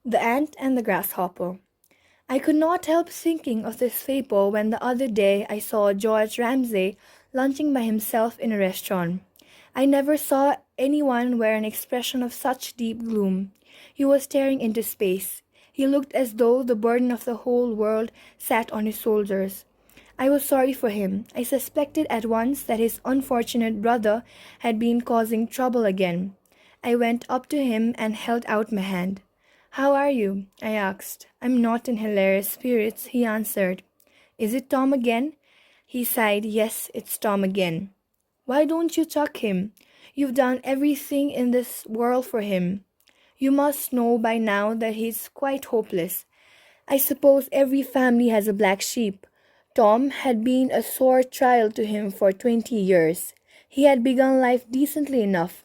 The Ant and the Grasshopper. I could not help thinking of this fable when the other day I saw George Ramsay lunching by himself in a restaurant. I never saw anyone wear an expression of such deep gloom. He was staring into space. He looked as though the burden of the whole world sat on his shoulders. I was sorry for him. I suspected at once that his unfortunate brother had been causing trouble again. I went up to him and held out my hand. "How are you?" I asked. "I'm not in hilarious spirits," he answered. "Is it Tom again?" He sighed. "Yes, it's Tom again." "Why don't you chuck him? You've done everything in this world for him. You must know by now that he's quite hopeless. I suppose every family has a black sheep. Tom had been a sore trial to him for 20 years. He had begun life decently enough.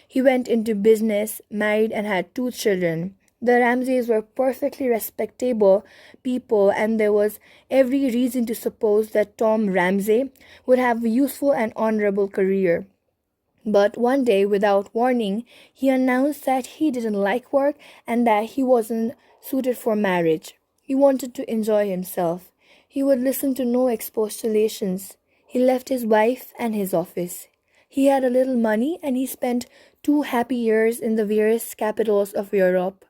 He went into business, married, and had 2 children. The Ramsays were perfectly respectable people, and there was every reason to suppose that Tom Ramsay would have a useful and honorable career. But one day, without warning, he announced that he didn't like work and that he wasn't suited for marriage. He wanted to enjoy himself. He would listen to no expostulations. He left his wife and his office. He had a little money and he spent 2 happy years in the various capitals of Europe.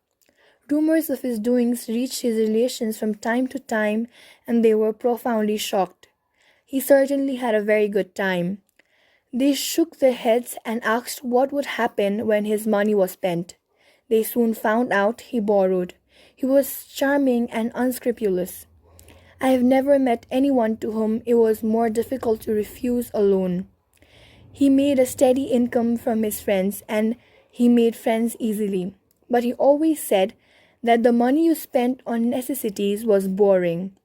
Rumors of his doings reached his relations from time to time, and they were profoundly shocked. He certainly had a very good time. They shook their heads and asked what would happen when his money was spent. They soon found out he borrowed. He was charming and unscrupulous. I have never met anyone to whom it was more difficult to refuse a loan. He made a steady income from his friends, and he made friends easily. But he always said that the money you spent on necessities was boring.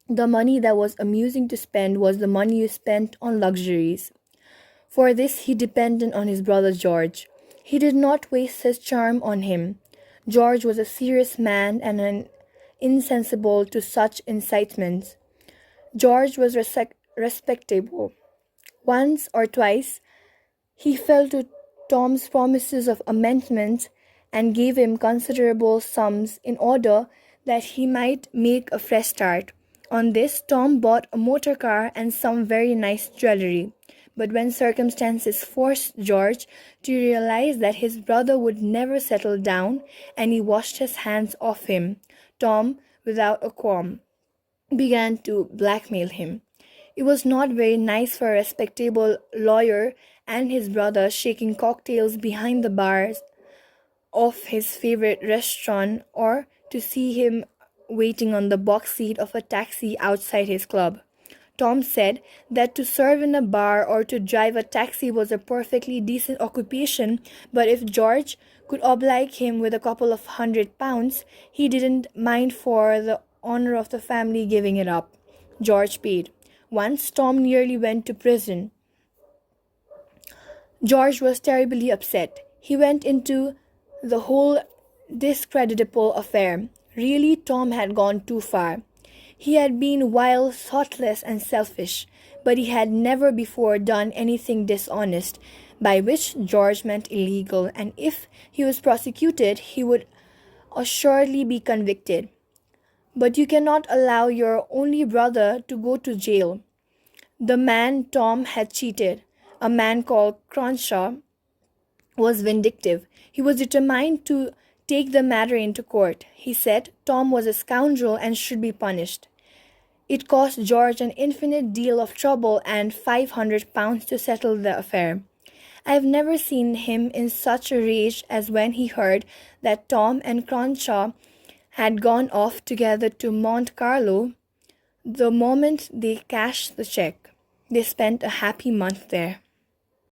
The money that was amusing to spend was the money you spent on luxuries. For this he depended on his brother George. He did not waste his charm on him. George was a serious man and insensible to such incitements. George was respectable. Once or twice he fell to Tom's promises of amendment and gave him considerable sums in order that he might make a fresh start. On this, Tom bought a motor car and some very nice jewelry. But when circumstances forced George to realize that his brother would never settle down and he washed his hands off him, Tom, without a qualm, began to blackmail him. It was not very nice for a respectable lawyer and his brother shaking cocktails behind the bars of his favorite restaurant or to see him waiting on the box seat of a taxi outside his club. Tom said that to serve in a bar or to drive a taxi was a perfectly decent occupation, but if George could oblige him with a couple of £100, he didn't mind for the honor of the family giving it up. George paid. Once Tom nearly went to prison. George was terribly upset. He went into the whole discreditable affair. Really, Tom had gone too far. He had been wild, thoughtless, and selfish, but he had never before done anything dishonest, by which George meant illegal, and if he was prosecuted, he would assuredly be convicted. But you cannot allow your only brother to go to jail. The man Tom had cheated, a man called Cronshaw, was vindictive. He was determined to take the matter into court. He said Tom was a scoundrel and should be punished. It cost George an infinite deal of trouble and £500 to settle the affair. I have never seen him in such a rage as when he heard that Tom and Cronshaw had gone off together to Monte Carlo the moment they cashed the cheque. They spent a happy month there.